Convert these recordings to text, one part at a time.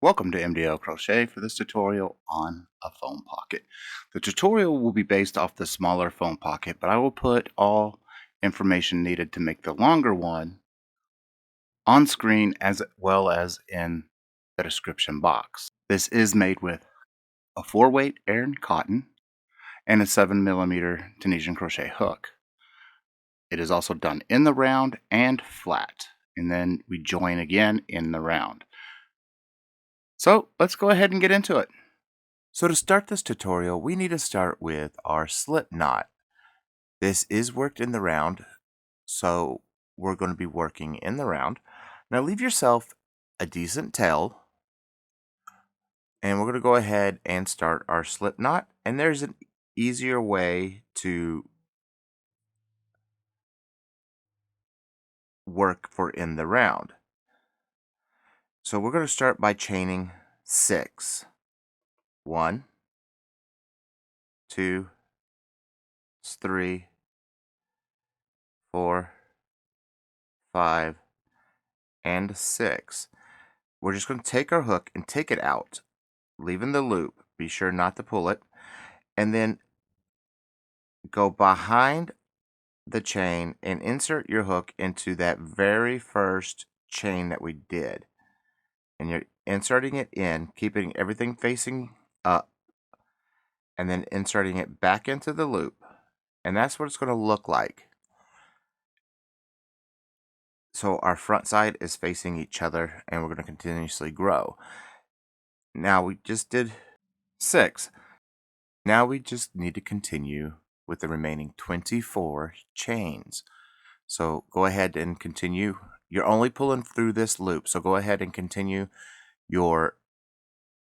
Welcome to MDL Crochet for this tutorial on a foam pocket. The tutorial will be based off the smaller foam pocket, but I will put all information needed to make the longer one on screen as well as in the description box. This is made with a 4-weight Aran cotton and a 7mm Tunisian crochet hook. It is also done in the round and flat, and then we join again in the round. So let's go ahead and get into it. So to start this tutorial, we need to start with our slip knot. This is worked in the round, so we're going to be working in the round. Now leave yourself a decent tail, and we're going to go ahead and start our slip knot. And there's an easier way to work for in the round. So we're going to start by chaining 6. 1, 2, 3, 4, 5, and 6. We're just going to take our hook and take it out, leaving the loop. Be sure not to pull it, and then go behind the chain and insert your hook into that very first chain that we did. And you're inserting it in, keeping everything facing up, and then inserting it back into the loop. And that's what it's going to look like. So our front side is facing each other, and we're going to continuously grow. Now we just did 6. Now we just need to continue with the remaining 24 chains. So go ahead and continue. You're only pulling through this loop, so go ahead and continue your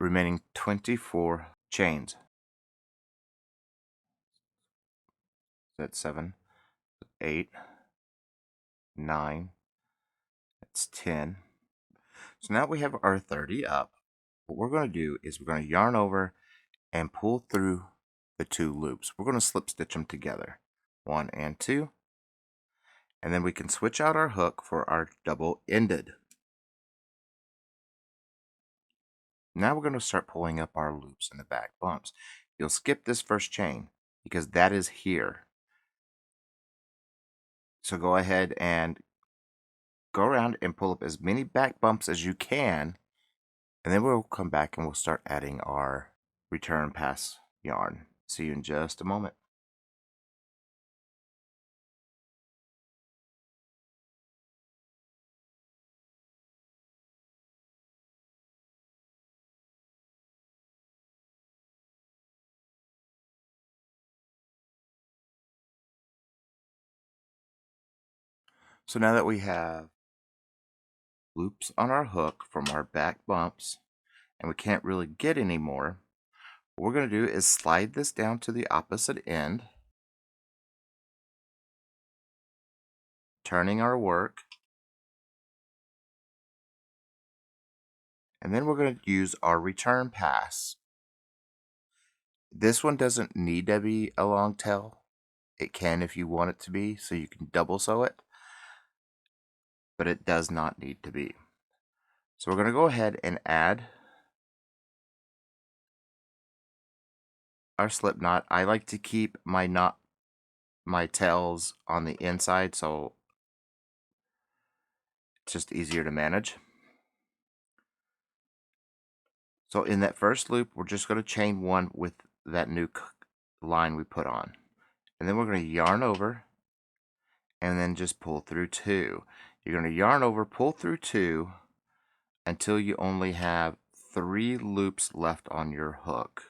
remaining 24 chains. That's 7, 8, 9, that's 10. So now we have our 30 up. What we're going to do is we're going to yarn over and pull through the 2 loops. We're going to slip stitch them together, 1 and 2. And then we can switch out our hook for our double-ended. Now we're going to start pulling up our loops in the back bumps. You'll skip this first chain because that is here. So go ahead and go around and pull up as many back bumps as you can, and then we'll come back and we'll start adding our return pass yarn. See you in just a moment. So now that we have loops on our hook from our back bumps and we can't really get any more, what we're going to do is slide this down to the opposite end, turning our work, and then we're going to use our return pass. This one doesn't need to be a long tail. It can if you want it to be, so you can double sew it, but it does not need to be. So we're going to go ahead and add our slip knot. I like to keep my tails on the inside, so it's just easier to manage. So in that first loop, we're just going to chain 1 with that new line we put on. And then we're going to yarn over and then just pull through 2. You're going to yarn over, pull through 2 until you only have 3 loops left on your hook.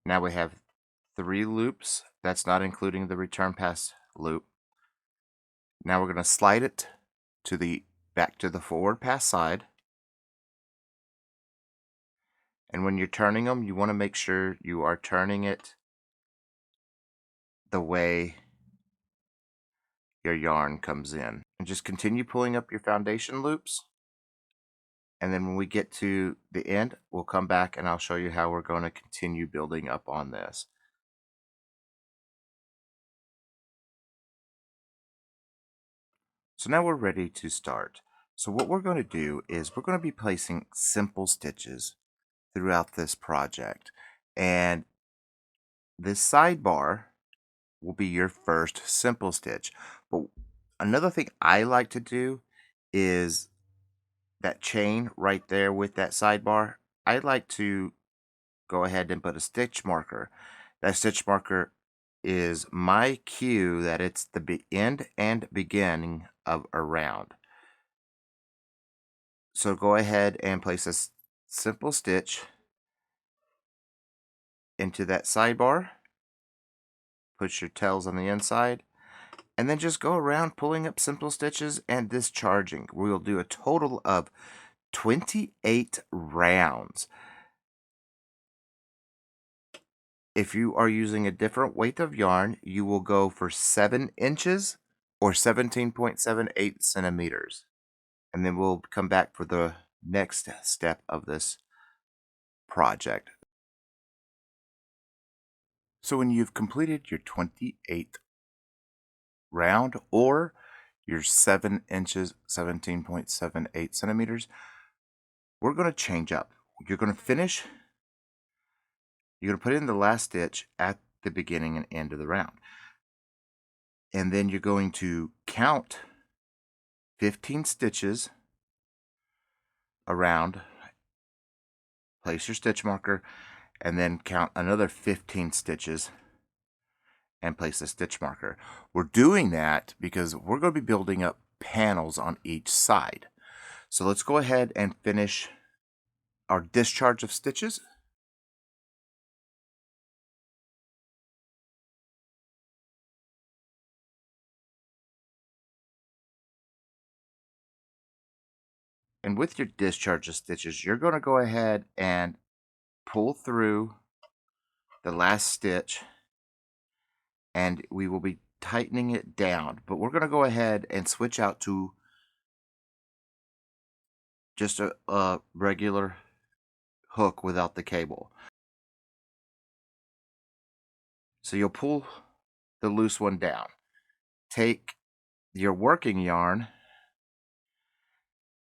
Now we have 3 loops. That's not including the return pass loop. Now we're going to slide it to the back to the forward pass side. And when you're turning them, you want to make sure you are turning it the way your yarn comes in. And just continue pulling up your foundation loops And then when we get to the end, we'll come back and I'll show you how we're going to continue building up on this. So now we're ready to start. So what we're going to do is we're going to be placing simple stitches throughout this project. And this sidebar will be your first simple stitch. But another thing I like to do is that chain right there with that sidebar. I like to go ahead and put a stitch marker. That stitch marker is my cue that it's the end and beginning of a round. So go ahead and place a simple stitch into that sidebar. Put your tails on the inside. And then just go around pulling up simple stitches and discharging. We'll do a total of 28 rounds. If you are using a different weight of yarn, you will go for 7 inches or 17.78 centimeters. And then we'll come back for the next step of this project. So when you've completed your 28th round or your 7 inches, 17.78 centimeters, we're going to change up. You're going to put in the last stitch at the beginning and end of the round. And then you're going to count 15 stitches around, place your stitch marker, and then count another 15 stitches and place a stitch marker. We're doing that because we're going to be building up panels on each side. So let's go ahead and finish our discharge of stitches. And with your discharge of stitches, you're going to go ahead and pull through the last stitch, and we will be tightening it down. But we're going to go ahead and switch out to just a regular hook without the cable. So you'll pull the loose one down. Take your working yarn,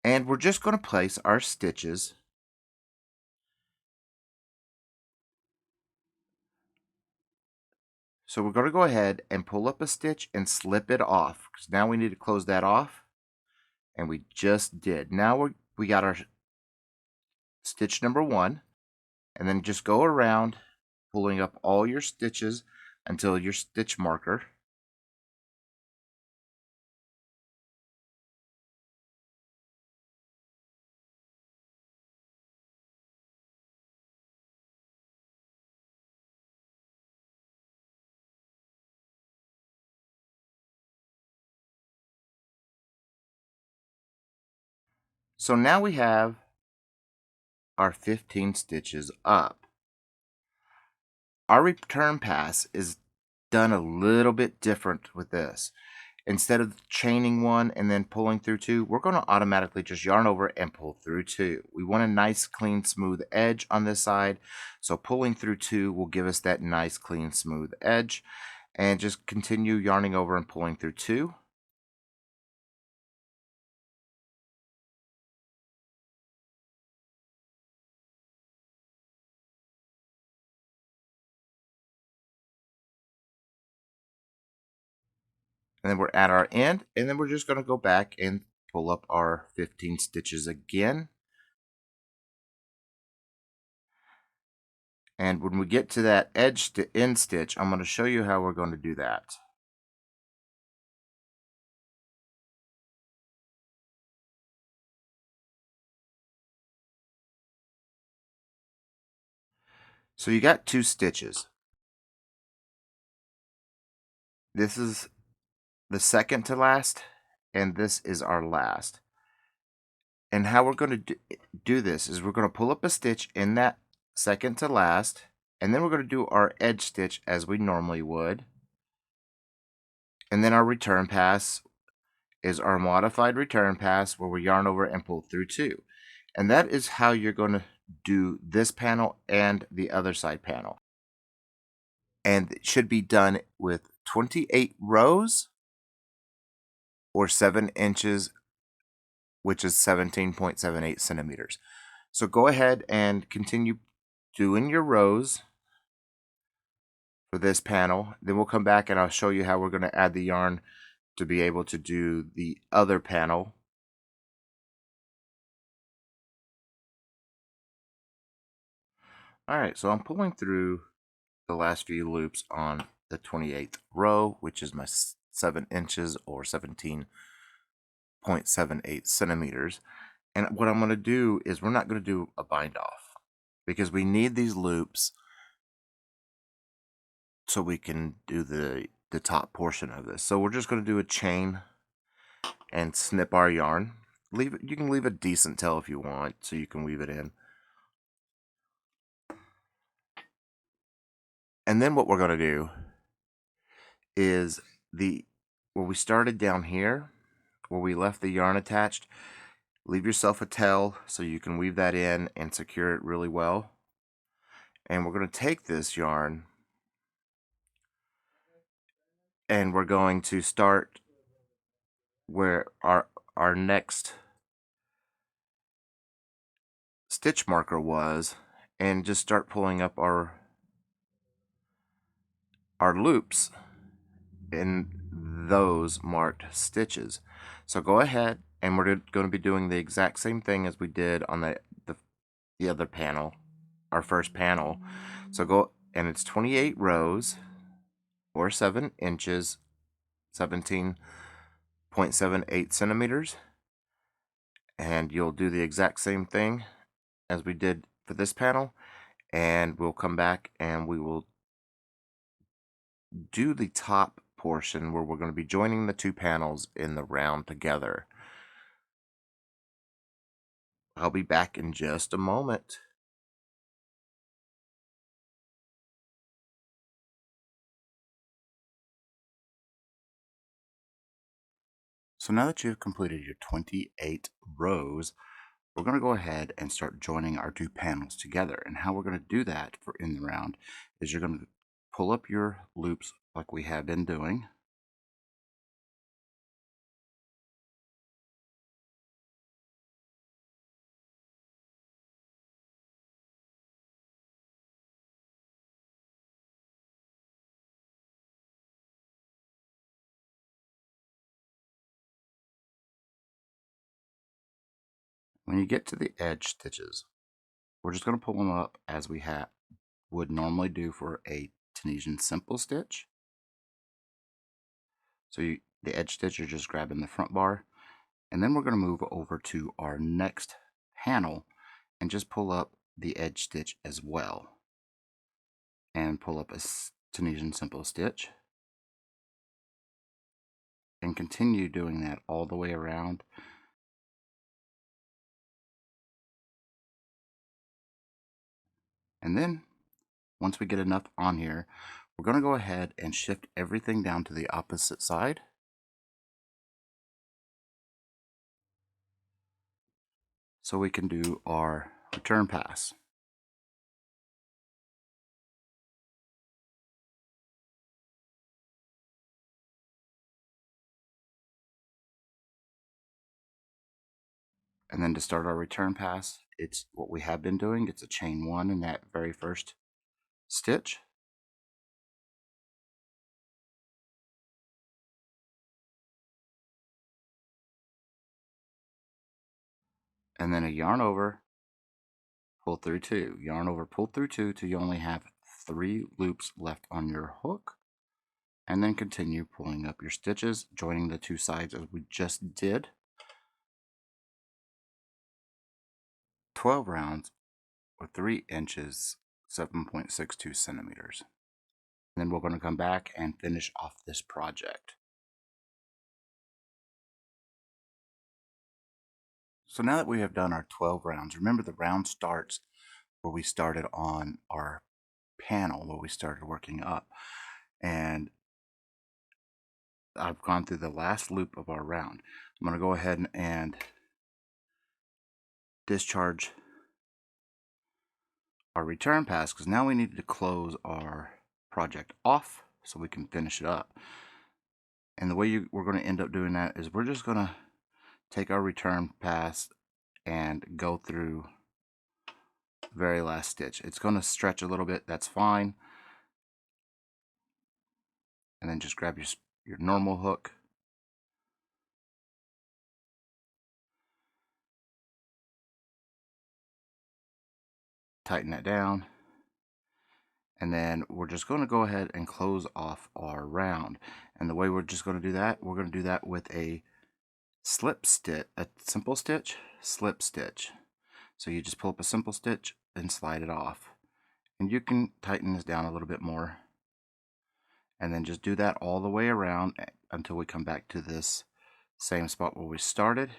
and we're just going to place our stitches So we're going to go ahead and pull up a stitch and slip it off, because now we need to close that off, and we just did. Now we got our stitch number 1, and then just go around pulling up all your stitches until your stitch marker. So now we have our 15 stitches up. Our return pass is done a little bit different with this. Instead of chaining 1 and then pulling through 2, we're going to automatically just yarn over and pull through 2. We want a nice, clean, smooth edge on this side, so pulling through 2 will give us that nice, clean, smooth edge. And just continue yarning over and pulling through 2. And then we're at our end, and then we're just going to go back and pull up our 15 stitches again. And when we get to that edge to end stitch, I'm going to show you how we're going to do that. So you got 2 stitches. This is the second to last, and this is our last. And how we're going to do this is we're going to pull up a stitch in that second to last, and then we're going to do our edge stitch as we normally would. And then our return pass is our modified return pass where we yarn over and pull through 2. And that is how you're going to do this panel and the other side panel. And it should be done with 28 rows or 7 inches, which is 17.78 centimeters. So go ahead and continue doing your rows for this panel. Then we'll come back and I'll show you how we're going to add the yarn to be able to do the other panel. Alright, so I'm pulling through the last few loops on the 28th row, which is my 7 inches or 17.78 centimeters. And what I'm going to do is we're not going to do a bind off because we need these loops so we can do the top portion of this. So we're just going to do a chain and snip our yarn. You can leave a decent tail if you want, so you can weave it in. And then what we're going to do is where we started down here, where we left the yarn attached, leave yourself a tail so you can weave that in and secure it really well. And we're going to take this yarn and we're going to start where our next stitch marker was and just start pulling up our loops in those marked stitches. So go ahead and we're going to be doing the exact same thing as we did on the other panel, our first panel. So go, and it's 28 rows or 7 inches, 17.78 centimeters. And you'll do the exact same thing as we did for this panel, and we'll come back and we will do the top portion where we're going to be joining the two panels in the round together. I'll be back in just a moment. So now that you've completed your 28 rows, we're going to go ahead and start joining our two panels together. And how we're going to do that for in the round is you're going to pull up your loops like we have been doing. When you get to the edge stitches, we're just going to pull them up as we would normally do for a Tunisian Simple Stitch. So the edge stitch, you're just grabbing the front bar, and then we're going to move over to our next panel and just pull up the edge stitch as well, and pull up a Tunisian Simple Stitch, and continue doing that all the way around. And then once we get enough on here, we're going to go ahead and shift everything down to the opposite side. So we can do our return pass. And then to start our return pass, it's what we have been doing. It's a chain one in that very first stitch. And then a yarn over, pull through two, yarn over, pull through two till you only have 3 loops left on your hook. And then continue pulling up your stitches, joining the two sides as we just did. 12 rounds or 3 inches, 7.62 centimeters. Then we're going to come back and finish off this project. So now that we have done our 12 rounds, remember the round starts where we started on our panel, where we started working up. And I've gone through the last loop of our round. I'm going to go ahead and discharge our return pass, because now we need to close our project off so we can finish it up. And the way we're going to end up doing that is we're just going to take our return pass and go through the very last stitch. It's going to stretch a little bit, that's fine. And then just grab your normal hook, tighten that down, and then we're just going to go ahead and close off our round. And the way we're just going to do that, we're going to do that with a slip stitch, a simple stitch, slip stitch. So you just pull up a simple stitch and slide it off. And you can tighten this down a little bit more. And then just do that all the way around until we come back to this same spot where we started.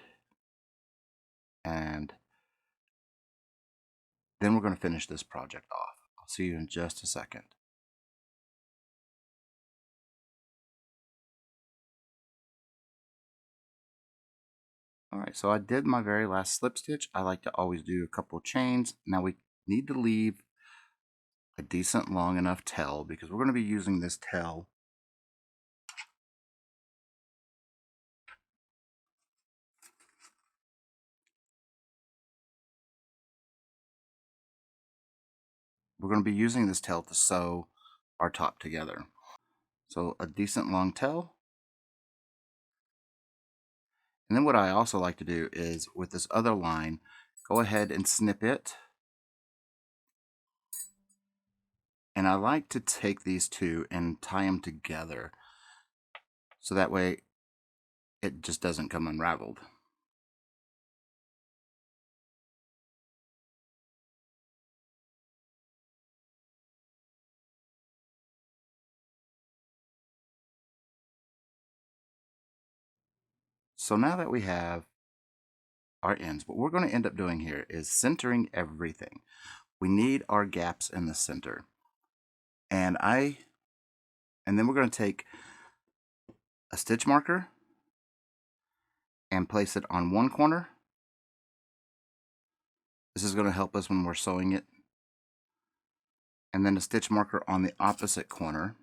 And then we're going to finish this project off. I'll see you in just a second. Alright, so I did my very last slip stitch. I like to always do a couple chains. Now we need to leave a decent long enough tail because we're going to be using this tail to sew our top together. So a decent long tail. And then what I also like to do is with this other line, go ahead and snip it. And I like to take these two and tie them together so that way it just doesn't come unraveled. So now that we have our ends, what we're going to end up doing here is centering everything. We need our gaps in the center. And then we're going to take a stitch marker and place it on one corner. This is going to help us when we're sewing it. And then a stitch marker on the opposite corner.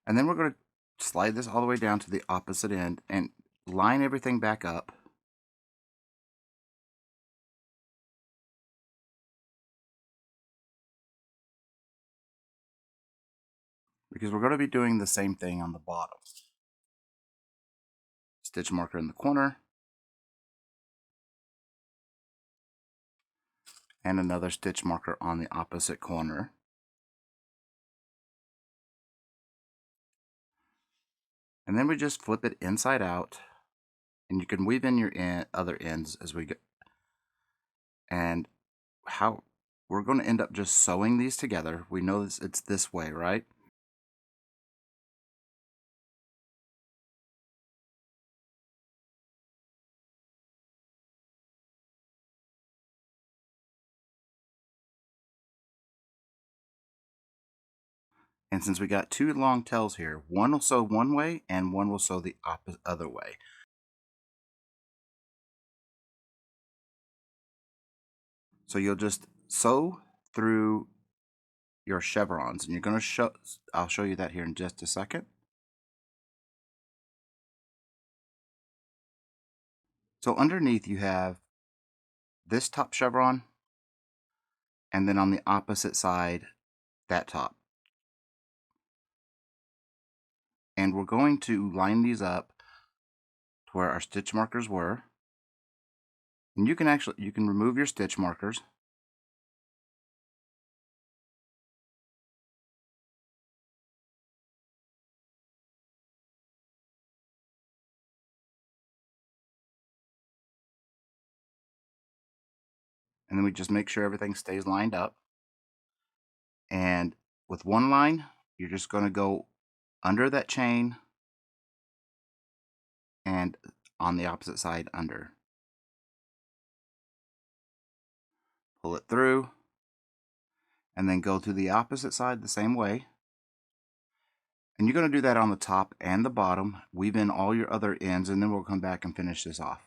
And then we're going to slide this all the way down to the opposite end and line everything back up. Because we're going to be doing the same thing on the bottom. Stitch marker in the corner. And another stitch marker on the opposite corner. And then we just flip it inside out. And you can weave in your other ends as we go. And how we're going to end up just sewing these together. We know it's this way, right? And since we got two long tails here, one will sew one way and one will sew the other way. So you'll just sew through your chevrons, and you're going to I'll show you that here in just a second. So underneath you have this top chevron, and then on the opposite side, that top. And we're going to line these up to where our stitch markers were. And you can remove your stitch markers. And then we just make sure everything stays lined up. And with one line, you're just going to go under that chain and on the opposite side under. Pull it through and then go to the opposite side the same way. And you're going to do that on the top and the bottom. Weave in all your other ends, and then we'll come back and finish this off.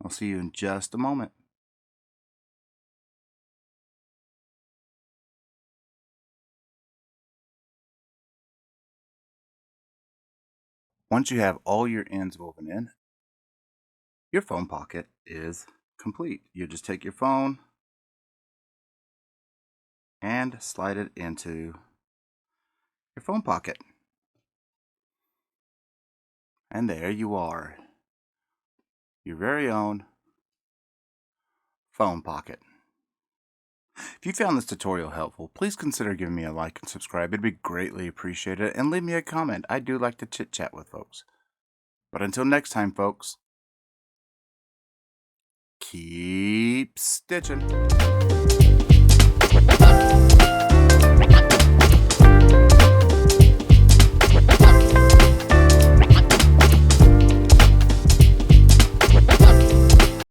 I'll see you in just a moment. Once you have all your ends woven in, your phone pocket is complete. You just take your phone and slide it into your phone pocket. And there you are, your very own phone pocket. If you found this tutorial helpful, please consider giving me a like and subscribe. It'd be greatly appreciated. And leave me a comment. I do like to chit chat with folks. But until next time, folks, keep stitching.